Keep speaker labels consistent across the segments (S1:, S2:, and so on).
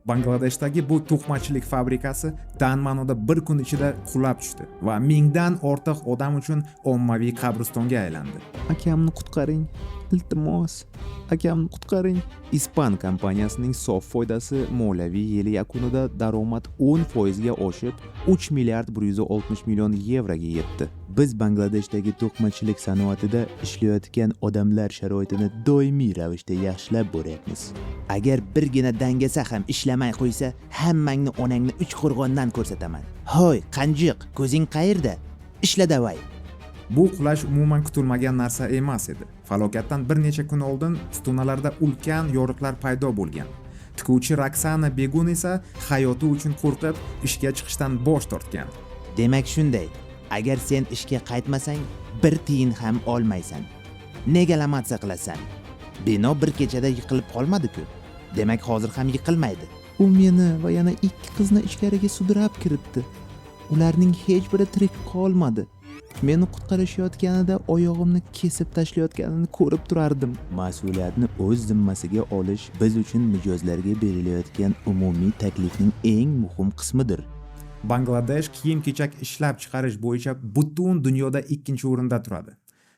S1: Bangladeshdagi bu to'qimachilik fabrikasi tan ma'noda bir kun ichida qulab tushdi va mingdan ortiq odam uchun ommaviy qabristonga aylandi.
S2: Akamni qutqaring, iltimos. Akamni qutqaring. Ispan kompaniyasining sof foydasi moliyaviy yil yakunida daromad 10% ga oshib, 3 milliard 160 million yevroga yetdi. Biz Bangladeshdagi to'qimachilik sanoatida ishlayotgan odamlar sharoitini doimiy ravishda yaxshilab boryapmiz. Agar birgina dangasa ham ishlamay qo'ysa, hammangni onangni uch qo'rg'ondan ko'rsataman. Hoy, qanjiq, ko'zing qayerda? Ishla davay.
S1: Bu qulash umuman kutilmagan narsa emas edi. Falokatdan bir necha kun oldin ustunalarda ulkan yoriqlar paydo bo'lgan. Tikuvchi Roksana Begun esa hayoti uchun qo'rqib ishga chiqishdan bosh tortgan.
S2: Demak shunday. Agar sen ishga qaytmasang, bir tiyin ham olmaysan. Nega lamatsa qilasan? Bino bir kechada yiqilib qolmadi-ku. Demak hozir ham yiqilmaydi. U meni va yana 2 qizni ichkariga sudrab kiritdi. Ularning hech biri tirik qolmadi. Meni qutqarishayotganida oyog'imni kesib tashlayotganini ko'rib turardim. Mas'uliyatni o'z zimmasiga olish biz uchun mijozlarga berilayotgan umumiy taklifning eng muhim qismidir.
S1: Bangladesh kiyim-kechak ishlab chiqarish bo'yicha butun dunyoda 2-o'rinda turadi.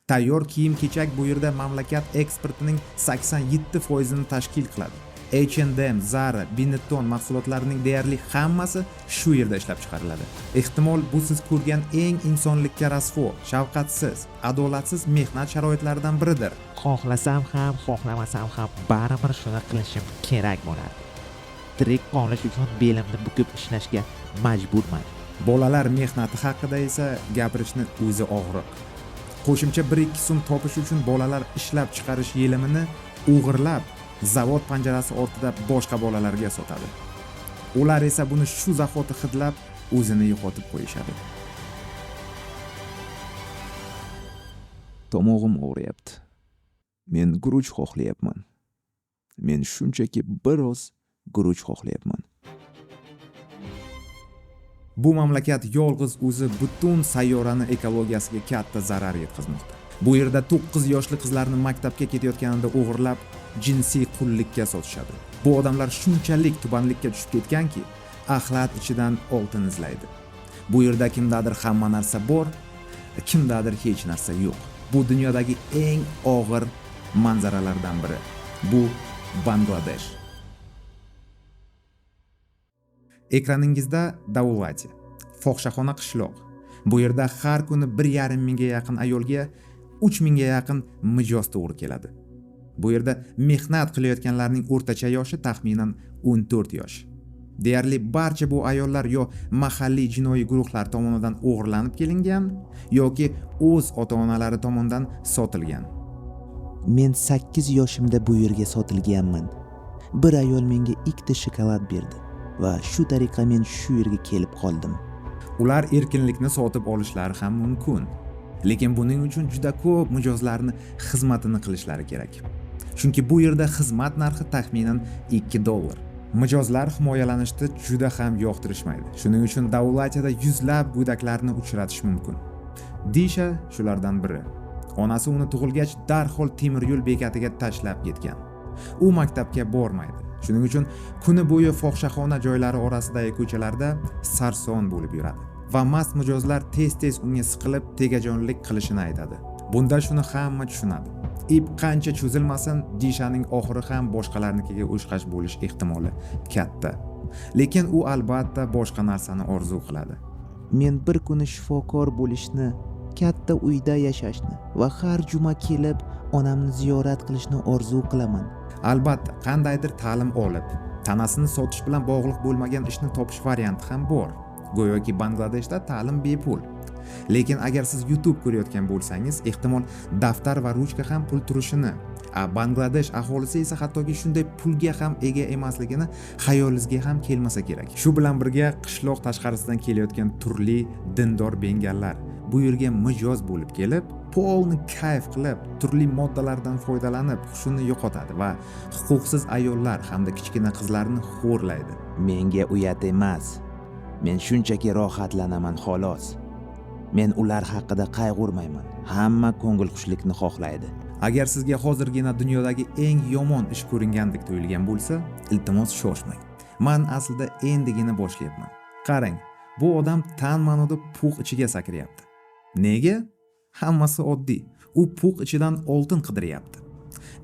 S1: Tayyor kiyim-kechak bu yerda mamlakat eksportining 87% ni tashkil qiladi. H&M, Zara, Benetton mahsulotlarining deyarli hammasi shu yerda ishlab chiqariladi. Ehtimol bu siz ko'rgan eng insonlikka rasvo, shafqatsiz, adolatsiz mehnat sharoitlaridan biridir.
S3: Xohlasam ham, xohlamasam ham baribir shuni qilishim kerak bo'ladi. Tirik qolish uchun belimni bukib ishlashga majburman.
S1: Bolalar mehnati haqida esa gapirishni o'zi og'riq. Qo'shimcha 1-2 so'm topish uchun bolalar ishlab chiqarish yelimini o'g'irlab, zavod panjarasi ortida boshqa bolalarga sotadi. Ular esa buni shu zahoti hidlab, o'zini yo'qotib qo'yishadi.
S2: Tomog'im og'riyapti. Men guruch xohlayapman. Men shunchaki biroz guruch xohlayapman.
S1: Bu mamlakat yolg'iz o'zi butun sayyorani ekologiyasiga katta zarar yetkazmoqda. Bu yerda 9 yoshli qizlarni maktabga ketayotganida o'g'irlab, jinsiy qullikka sotishadi. Bu odamlar shunchalik tubanlikka tushib ketganki, axlat ichidan oltin izlaydi. Bu yerda kimdadir hamma narsa bor, kimdadir hech narsa yo'q. Bu dunyodagi eng og'ir manzaralardan biri. Bu Bangladesh. Ekraningizda Davulati, fohishaxona qishloq. Bu yerda har kuni 1,5 mingga yaqin ayolga 3 mingga yaqin mijoz to'g'ri keladi. Bu yerda mehnat qilayotganlarning o'rtacha yoshi taxminan 14 yosh. Deyarli barcha bu ayollar yo mahalliy jinoiy guruhlar tomonidan o'g'irlanib kelingan yoki o'z ota-onalari tomonidan sotilgan.
S2: Men 8 yoshimda bu yerga sotilganman. Bir ayol menga 2 ta shokolad berdi va shu tariqa men shu yerga kelib qoldim.
S1: Ular erkinlikni sotib olishlari ham mumkin. Lekin buning uchun juda ko'p mijozlarni xizmatini qilishlari kerak. Chunki bu yerda xizmat narxi taxminan $2. Mijozlar himoyalanishni juda ham yoqtirishmaydi. Shuning uchun Davlatida yuzlab go'daklarni uchratish mumkin. Disha shulardan biri. Onasi uni tug'ilgach darhol temir yo'l bekatiga tashlab ketgan. U maktabga bormaydi. Shuning uchun kuni bo'yi fohishaxona joylari orasidagi ko'chalarda sarson bo'lib yuradi. Va mast mijozlar tez-tez unga siqilib tegajonlik qilishini aytadi. Bunda shuni hamma tushunadi. Ip qancha cho'zilmasin, Dishaning oxiri ham boshqalarnikiga o'xshash bo'lish ehtimoli katta. Lekin u albatta boshqa narsani orzu qiladi.
S2: Men bir kuni shifokor bo'lishni, katta uyda yashashni va har juma kelib onamni ziyorat qilishni orzu qilaman.
S1: Albatta, qandaydir ta'lim olib, tanasini sotish bilan bog'liq bo'lmagan ishni topish varianti ham bor. Go'yoki Bangladeshda ta'lim bepul. Lekin agar siz YouTube ko'rayotgan bo'lsangiz, ehtimol daftar va ruchka ham pul turishini, Bangladesh aholisi esa hattoki shunday pulga ham ega emasligini xayolingizga ham kelmasa kerak. Shu bilan birga qishloq tashqarisidan kelayotgan turli dindor bengallar bu yerga mijoz bo'lib kelib, polni kayf qilib, turli moddalardan foydalanib, hushini yo'qotadi va huquqsiz ayollar hamda kichkina qizlarni xo'rlaydi.
S2: Menga uyat emas. Men shunchaki rohatlanaman xolos. Men ular haqida qayg'urmayman. Hamma ko'ngilxushlikni xohlaydi.
S1: Agar sizga hozirgina dunyodagi eng yomon ish ko'ringandek tuyulgan bo'lsa, iltimos shoshmang. man aslida endigina boshlayapman. Qarang, bu odam tan ma'noda pug' ichiga sakrayapti. Nega? Hammasi oddiy. U pug' ichidan oltin qidiryapti.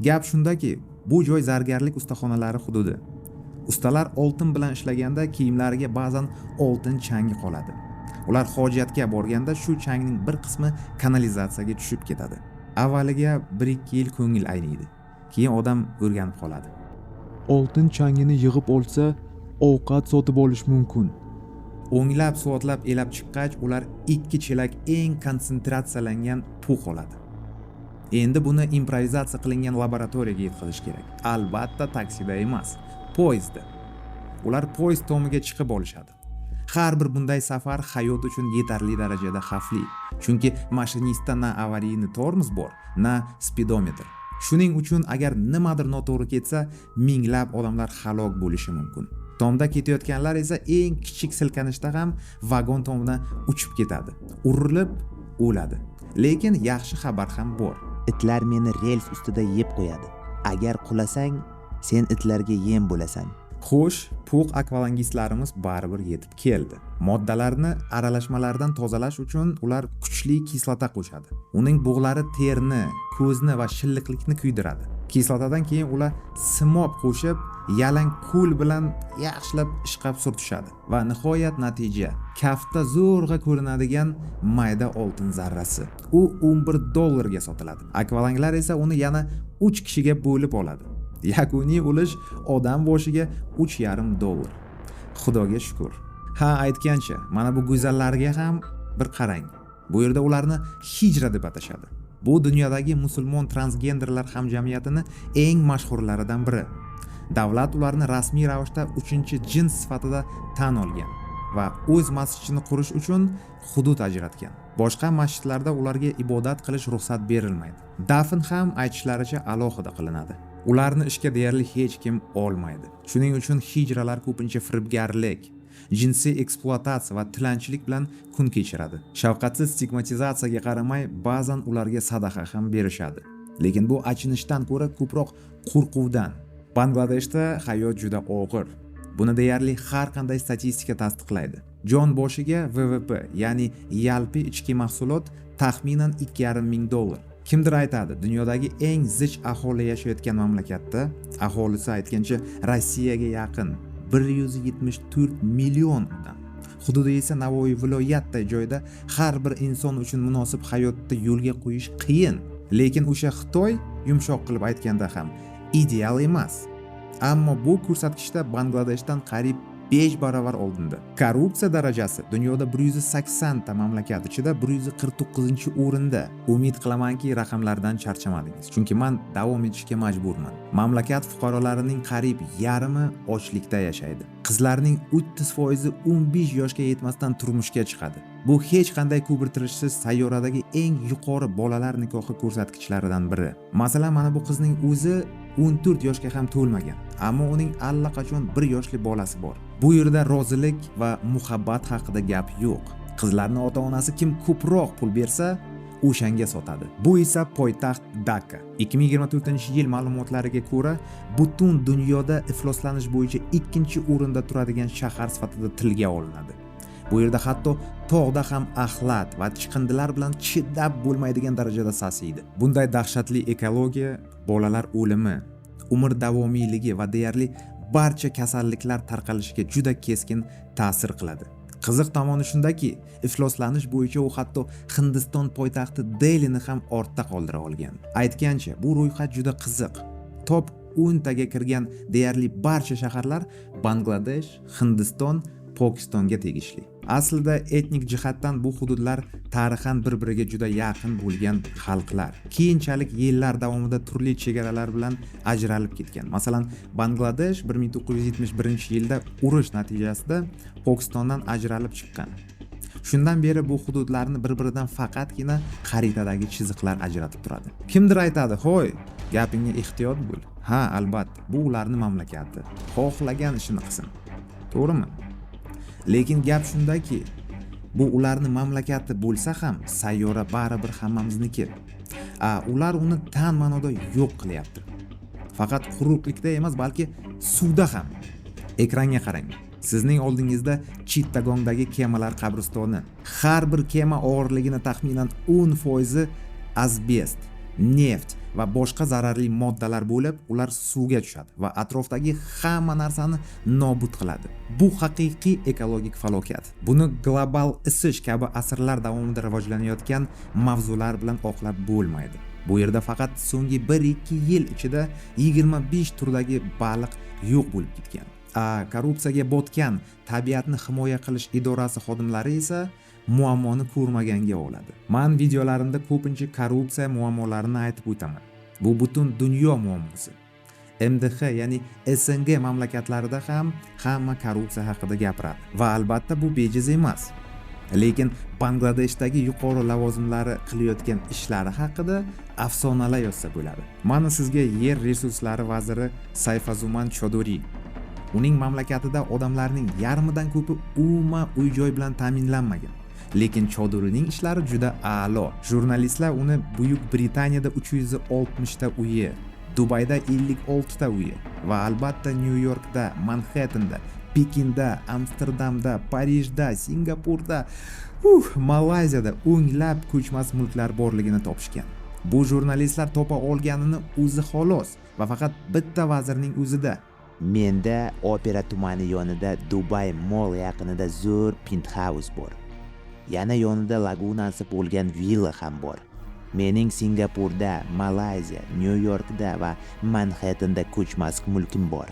S1: Gap shundaki, bu joy zargarlik ustaxonalari hududi. Ustalar oltin bilan ishlaganda kiyimlariga ba'zan oltin changi qoladi. Ular hojatga borganda shu changning bir qismi kanalizatsiyaga tushib ketadi. Avvaliga 1-2 yil ko'ngil ayniydi. Keyin odam o'rganib qoladi.
S4: Oltin changini yig'ib olsa, ovqat sotib olish mumkin.
S1: O'nglab soatlab elab chiqqach, ular 2 chelak eng konsentratsiyalangan pug' oladi. Endi buni improvizatsiya qilingan laboratoriyaga yetkazish kerak. Albatta taksida emas, poyezdda. Ular poyezd tomiga chiqib olishadi. Har bir bunday safar hayot uchun yetarli darajada xavfli. Chunki mashinistda na avariyni tormoz bor, na speedometr. Shuning uchun agar nimadir noto'g'ri ketsa, minglab odamlar halok bo'lishi mumkin. Tomda ketayotganlar esa eng kichik silkanishda ham vagon tomidan uchib ketadi. Urilib o'ladi. Lekin yaxshi xabar ham bor.
S2: Itlar meni rels ustida yeb qo'yadi. Agar qulasang, sen itlarga yem bo'lasan.
S1: Xo'sh, pug' akvalangistlarimiz baribir yetib keldi. Moddalarni aralashmalardan tozalash uchun ular kuchli kislota qo'shadi. Uning bug'lari terni, ko'zni va shilliqlikni kuydiradi. Kislotadan keyin ular simob qo'shib, yalang qo'l bilan yaxshilab ishqab surtishadi va nihoyat natija kaftda zo'rg'a ko'rinadigan mayda oltin zarrasi. U $11 ga sotiladi. Akvalanglar esa uni yana 3 kishiga bo'lib oladi. Yakuniy ulush odam boshiga $3.5. Xudoga shukr. Ha, aytgancha, mana bu go'zallarga ham bir qarang. Bu yerda ularni hijra deb atashadi. Bu dunyodagi musulmon transgenderlar hamjamiyatini eng mashhurlaridan biri. Davlat ularni rasmiy ravishda 3-jins sifatida tan olgan va o'z masjidini qurish uchun hudud ajratgan. Boshqa masjidlarda ularga ibodat qilish ruxsat berilmaydi. Dafn ham aytishlaricha alohida qilinadi. Ularni ishga deyarli hech kim olmaydi. Shuning uchun hijralar ko'pincha firibgarlik, jinsiy ekspluatatsiya va tilanchilik bilan kun kechiradi. Shafqatsiz stigmatizatsiyaga qaramay, ba'zan ularga sadaqa ham berishadi. Lekin bu achinishdan ko'ra ko'proq qo'rquvdan. Bangladeshda hayot juda og'ir. Buni deyarli har qanday statistika tasdiqlaydi. Jon boshiga VVP, ya'ni yalpi ichki mahsulot taxminan $2.5 ming. Kimdir aytadi, dunyodagi eng zich aholi yashayotgan mamlakatda aholisi aytgancha Rossiyaga yaqin 174 million odam. Hududi esa Navoiy viloyatday joyda har bir inson uchun munosib hayotni yo'lga qo'yish qiyin. Lekin o'sha Xitoy, yumshoq qilib aytganda ham, ideal emas. Ammo bu ko'rsatkichda Bangladeshdan qariyb 5 barobar oldinda. Korrupsiya darajasi dunyoda 180 ta mamlakat ichida 149-o'rinda. Umid qilamanki, raqamlardan charchamadingiz, chunki men davom etishga majburman. Mamlakat fuqarolarining qariyb yarmi ochlikda yashaydi. Qizlarning 30% 15 yoshga yetmasdan turmushga chiqadi. Bu hech qanday ko'pirtirishsiz sayyoradagi eng yuqori bolalar nikohi ko'rsatkichlaridan biri. Masalan, mana bu qizning o'zi 14 yoshga ham to'lmagan, ammo uning allaqachon 1 yoshli bolasi bor. Bu yerda rozilik va muhabbat haqida gap yo'q. Qizlarning ota-onasi kim ko'proq pul bersa, o'shanga sotadi. Bu esa poytaxt Dakka. 2024-yil ma'lumotlariga ko'ra, butun dunyoda ifloslanish bo'yicha 2-o'rinda turadigan shahar sifatida tilga olinadi. Bu yerda hatto tog'da ham axlat va chiqindilar bilan chidab bo'lmaydigan darajada sasiydi. Bunday dahshatli ekologiya bolalar o'limi, umr davomiyligi va deyarli barcha kasalliklar tarqalishiga juda keskin ta'sir qiladi. Qiziq tomoni shundaki, ifloslanish bo'yicha u hatto Hindiston poytaxti Delini ham ortda qoldira olgan. Aytgancha, bu ro'yxat juda qiziq. Top 10 taga kirgan deyarli barcha shaharlar Bangladesh, Hindiston, Pokistonga tegishli. Aslida etnik jihatdan bu hududlar tarixan bir-biriga juda yaqin bo'lgan xalqlar. Keyinchalik yillar davomida turli chegaralar bilan ajralib ketgan. Masalan, Bangladesh 1971-yilda urush natijasida Pokistondan ajralib chiqqan. Shundan beri bu hududlarni bir-biridan faqatgina xaritadagi chiziqlar ajratib turadi. Kimdir aytadi, "Ho'y, gapingga ehtiyot bo'l." Ha, albatta, bu ularning mamlakati. Xohlagan ishini qilsin. To'g'rimi? Lekin gap shundaki, bu ularning mamlakati bo'lsa ham, sayyora baribir hammamizniki. Ular uni tan ma'noda yo'q qilyapti. Faqat quruqlikda emas, balki suvda ham. Ekranga qarang. Sizning oldingizda Chittagongdagi kemalar qabristoni. Har bir kema og'irligini taxminan 10% asbest, neft va boshqa zararli moddalar bo'lib, ular suvga tushadi va atrofdagi hamma narsani nobud qiladi. Bu haqiqiy ekologik falokat. Buni global isish kabi asrlar davomida rivojlanayotgan mavzular bilan oqlab bo'lmaydi. Bu yerda faqat so'nggi 1-2 yil ichida 25 turdagi baliq yo'q bo'lib ketgan. Korrupsiyaga botgan tabiatni himoya qilish idorasi xodimlari esa muammoni ko'rmaganga oladi. Men videolarimda ko'pincha korrupsiya muammolarini aytib o'taman. Bu butun dunyo muammosi. MDH ya'ni SNG mamlakatlarida ham hamma korrupsiya haqida gapiradi va albatta bu bejiz emas. Lekin Bangladeshdagi yuqori lavozimlari qilayotgan ishlari haqida afsonalar yozsa bo'ladi. Mana sizga yer resurslari vaziri Sayfazuman Choduri. Uning mamlakatida odamlarning yarmidan ko'pi umuman uy-joy bilan ta'minlanmagan. Lekin Chodurining ishlari juda a'lo. Jurnalistlar uni Buyuk Britaniyada 360 ta uyi, Dubayda 56 ta uyi va albatta New Yorkda, Manhattanda, Pekinda, Amsterdamda, Parijda, Singapurda, Malayziyada o'nglab ko'chmas mulklar borligini topishgan. Bu jurnalistlar topa olganini o'zi xolos va faqat bitta vazirning o'zida.
S2: Menda Opera tumani yonida Dubai Mall yaqinida zo'r penthouse bor. Yana yonida lagunasi bo'lgan villa ham bor. Mening Singapurda, Malayziya, New Yorkda va Manhattanda ko'chmas mulkim bor.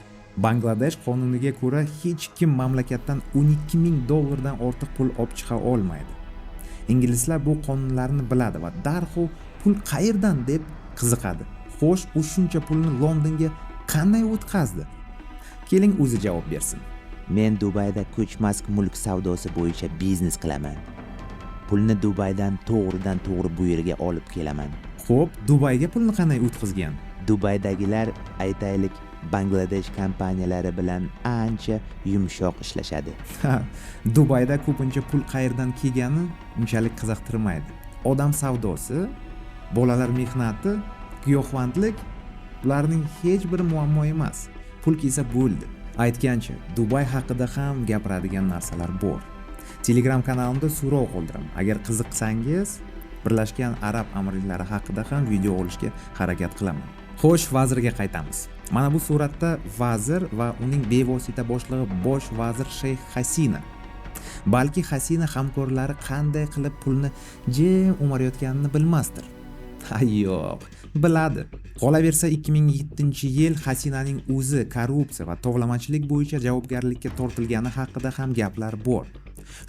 S1: Bangladesh qonuniga ko'ra hech kim mamlakatdan $12,000 dan ortiq pul olib chiqa olmaydi. Inglizlar bu qonunlarni biladi va darhol pul qayerdan deb qiziqadi. Xo'sh, u shuncha pulni Londonga qanday o'tkazdi? Keling o'zi javob bersin.
S2: Men Dubayda ko'chmas mulk savdosi bo'yicha biznes qilaman. Pulni Dubaydan to'g'ridan to'g'ri bu yerga olib kelaman.
S1: Xo'p, Dubayga pulni qanday o'tkazgan?
S2: Dubaydagilar aytaylik Bangladesh kompaniyalari bilan ancha yumshoq ishlashadi.
S1: Dubayda ko'pincha pul qayerdan kelgani unchalik qiziqtirmaydi. Odam savdosi, bolalar mehnati, giyohvandlik ularning hech bir muammo emas. Pul kelsa bo'ldi. Aytgancha, Dubay haqida ham gapiradigan narsalar bor. Telegram kanalimda so'rov qoldiraman. Agar qiziqsangiz, Birlashgan Arab Amirliklari haqida ham video olishga harakat qilaman. Xo'sh, vazirga qaytamiz. Mana bu suratda vazir va uning bevosita boshlig'i bosh vazir Sheyx Hasina. Balki Hasina hamkorlari qanday qilib pulni jim o'marayotganini bilmasdir. Yo'q, biladi. Qolaversa 2007-yil Hasinaning o'zi korrupsiya va tovlamachilik bo'yicha javobgarlikka tortilgani haqida ham gaplar bor.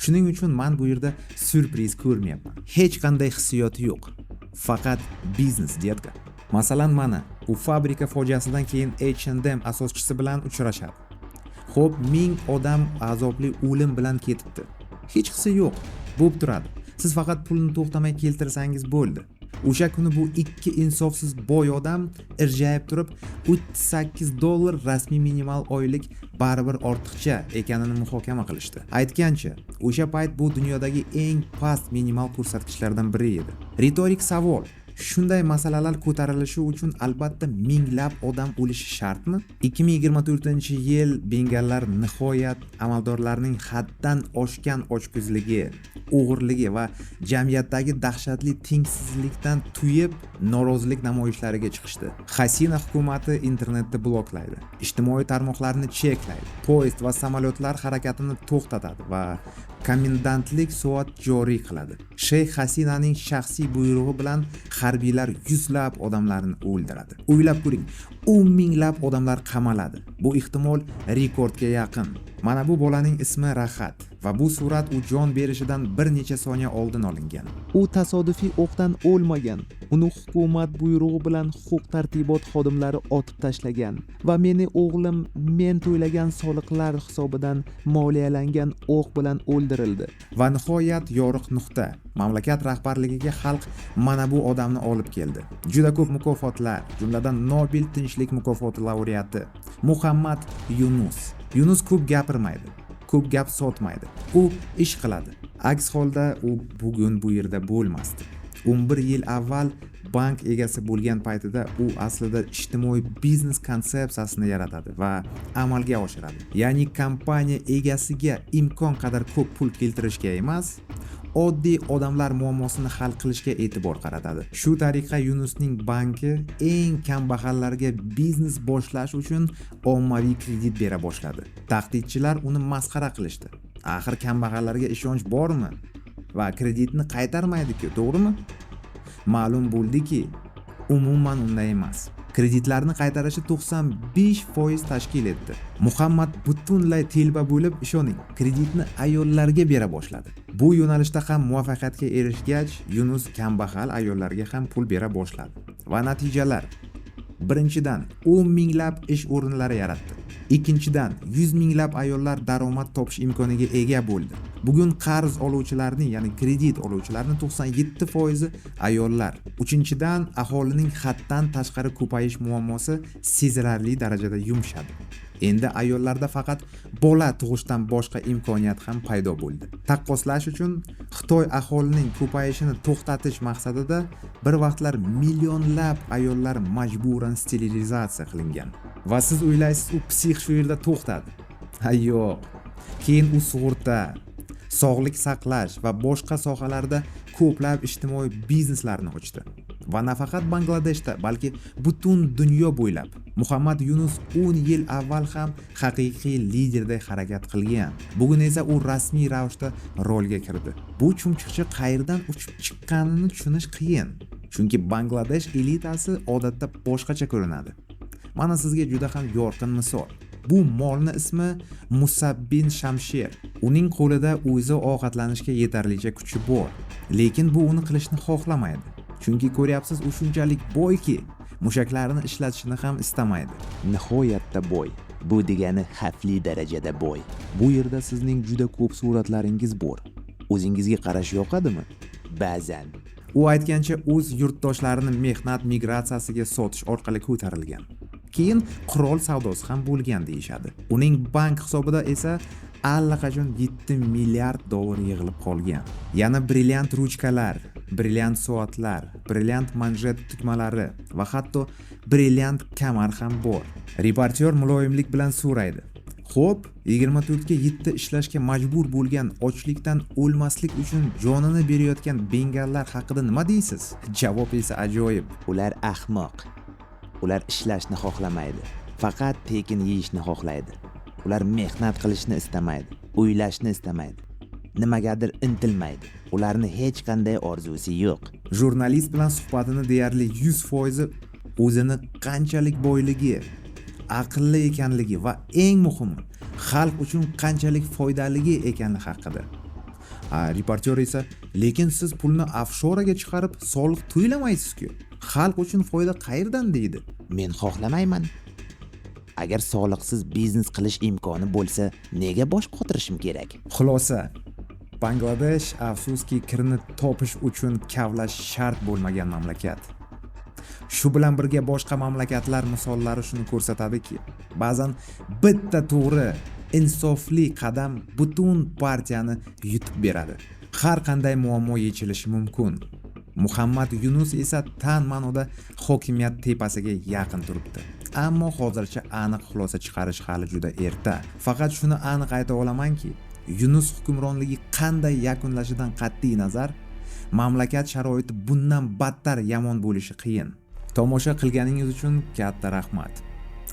S1: Shuning uchun men bu yerda syurpriz ko'rmayapman. Hech qanday hissiyot yo'q. Faqat biznes, detka. Masalan, mana u fabrika fojiasidan keyin H&M asoschisi bilan uchrashadi. Xo'p, 1000 odam azobli o'lim bilan ketibdi. Hech hissi yo'q. Bo'lib turadi. Siz faqat pulni to'xtamay keltirsangiz bo'ldi. O'sha kuni bu ikki insofsiz boy odam irjayib turib $38 rasmiy minimal oylik baribir ortiqcha ekanini muhokama qilishdi. Aytgancha, o'sha payt bu dunyodagi eng past minimal ko'rsatkichlardan biri edi. Ritorik savol: shunday masalalar ko'tarilishi uchun albatta minglab odam o'lishi shartmi? 2024-yil bengallar nihoyat amaldorlarning haddan oshgan ochko'zligi, o'g'irligi va jamiyatdagi dahshatli tengsizlikdan tuyib norozilik namoyishlariga chiqishdi. Hasina hukumati internetni bloklaydi, ijtimoiy tarmoqlarni cheklaydi, poyezd va samolyotlar harakatini to'xtatadi va komendantlik soat joriy qiladi. Sheyx Hasinaning shaxsiy buyrug'i bilan harbiylar yuzlab odamlarni o'ldiradi. O'ylab ko'ring, 10 minglab odamlar qamaladi. Bu ehtimol rekordga yaqin. Mana bu bolaning ismi Rahat va bu surat u jon berishidan bir necha soniya oldin olingan.
S4: U tasodifiy o'qdan o'lmagan. Uni hukumat buyrug'i bilan huquq-tartibot xodimlari otib tashlagan va meni o'g'lim men to'lagan soliqlar hisobidan moliyalangan o'q bilan o'ldirildi.
S1: Va nihoyat yoriq nuqta. Mamlakat rahbarligiga xalq mana bu odamni olib keldi. Juda ko'p mukofotlar, jumladan Nobel tinchlik mukofoti laureati Muhammad Yunus. Yunus ko'p gapirmaydi, ko'p gap sotmaydi. U ish qiladi. Aks holda u bugun bu yerda bo'lmasdi. 11 yil avval bank egasi bo'lgan paytida u aslida ijtimoiy biznes konsepsiyasini yaratadi va amalga oshiradi. Ya'ni kompaniya egasiga imkon qadar ko'p pul keltirishga emas, oddiy odamlar muammosini hal qilishga e'tibor qaratadi. Shu tariqa Yunusning banki eng kambag'allarga biznes boshlash uchun ommaviy kredit bera boshladi. Tahdidchilar uni masxara qilishdi. Axir kambag'allarga ishonch bormi? Va kreditni qaytarmaydi-ku, to'g'rimi? Ma'lum bo'ldiki, umuman unday emas. Kreditlarni qaytarishi 95% tashkil etdi. Muhammad butunlay telba bo'lib, ishoning, kreditni ayollarga bera boshladi. Bu yo'nalishda ham muvaffaqiyatga erishgach, Yunus kambag'al ayollarga ham pul bera boshladi. Va natijalar: birinchidan, 10 minglab ish o'rinlari yaratdi. Ikkinchidan, 100 minglab ayollar daromad topish imkoniga ega bo'ldi. Bugun qarz oluvchilarning, ya'ni kredit oluvchilarning 97% ayollar. Uchinchidan, aholining haddan tashqari ko'payish muammosi sezilarli darajada yumshadi. Endi ayollarda faqat bola tug'ishdan boshqa imkoniyat ham paydo bo'ldi. Taqqoslash uchun Xitoy aholining ko'payishini to'xtatish maqsadida bir vaqtlar millionlab ayollar majburan sterilizatsiya qilingan. Va siz o'ylaysiz, u psix shu yerda to'xtadi. Yo'q. Keyin u sug'urta, sog'liq saqlash va boshqa sohalarda ko'plab ijtimoiy bizneslarni ochdi. Va nafaqat Bangladeshda, balki butun dunyo bo'ylab. Muhammad Yunus 10 yil avval ham haqiqiy liderday harakat qilgan. Bugun esa u rasmiy ravishda rolga kirdi. Bu chumchuqcha qayerdan uchib chiqqanini tushunish qiyin. Chunki Bangladesh elitasi odatda boshqacha ko'rinadi. Mana sizga juda ham yorqin misol. Bu molni ismi Musabbin Shamsher. Uning qo'lida o'zi ovqatlanishga yetarlicha kuchi bor, lekin bu uni qilishni xohlamaydi. Chunki ko'ryapsiz, u shunchalik boyki, mushaklarini ishlatishni ham istamaydi.
S2: Nihoyatda boy. Bu degani xavfli darajada boy.
S4: Bu yerda sizning juda ko'p suratlaringiz bor.
S2: O'zingizga qarash yoqadimi? Ba'zan.
S1: U aytgancha o'z yurtdoshlarini mehnat migratsiyasiga sotish orqali ko'tarilgan. Keyin qurol savdosi ham bo'lgan deyishadi. Uning bank hisobida esa allaqachon 7 milliard dollar yig'ilib qolgan. Yana brilliant ruchkalar, brilliant soatlar, brilliant manjet tugmalari va hatto brilliant kamar ham bor. Reportyor muloyimlik bilan so'raydi: "Xo'p, 24 ga 7 ishlashga majbur bo'lgan, ochlikdan o'lmaslik uchun jonini berayotgan bengallar haqida nima deysiz?" Javob esa ajoyib.
S2: Ular ahmoq. Ular ishlashni xohlamaydi. Faqat tekin yeyishni xohlaydi. Ular mehnat qilishni istamaydi, o'ylashni istamaydi. Nimagadir intilmaydi. Ularning hech qanday orzusi yo'q.
S1: Jurnalist bilan suhbatini deyarli 100% o'zini qanchalik boyligi, aqlli ekanligi va eng muhimi, xalq uchun qanchalik foydaligi ekani haqida. Reportyor esa: "Lekin siz pulni offshoraga chiqarib soliq to'lamaysiz-ku. Xalq uchun foyda qayerdan?" deydi.
S2: Men xohlamayman. Agar soliqsiz biznes qilish imkoni bo'lsa, nega bosh qotirishim kerak?
S1: Xulosa: Bangladesh afsuski kirni topish uchun kavlash shart bo'lmagan mamlakat. Shu bilan birga boshqa mamlakatlar misollari shuni ko'rsatadiki, ba'zan bitta to'g'ri, insofli qadam butun partiyani yutib beradi. Har qanday muammo yechilishi mumkin. Muhammad Yunus esa tan ma'noda hokimiyat tepasiga yaqin turibdi. Ammo hozircha aniq xulosa chiqarish hali juda erta. Faqat shuni aniq ayta olamanki, Yunus hukmronligi qanday yakunlashidan qat'iy nazar, mamlakat sharoiti bundan battar yomon bo'lishi qiyin. Tomosha qilganingiz uchun katta rahmat.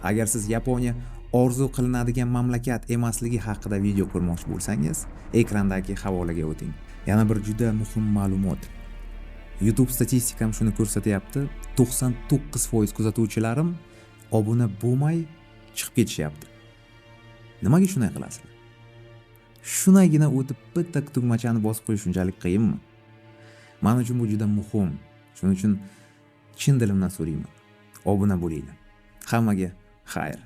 S1: Agar siz Yaponiya orzu qilinadigan mamlakat emasligi haqida video ko'rmoqchi bo'lsangiz, ekrandagi havolaga o'ting. Yana bir juda muhim ma'lumot. YouTube statistikam shuni ko'rsatyapti. 99% kuzatuvchilarim obuna bo'lmay chiqib ketishyapti. Nimaga shunday qilasizlar? Shunagina o'tib bitta tugmachani bosib qo'yish shunchalik qiyinmi? Men uchun bu juda muhim. Shuning uchun chin dilimdan so'rayman. Obuna bo'linglar. Hammaga xayr.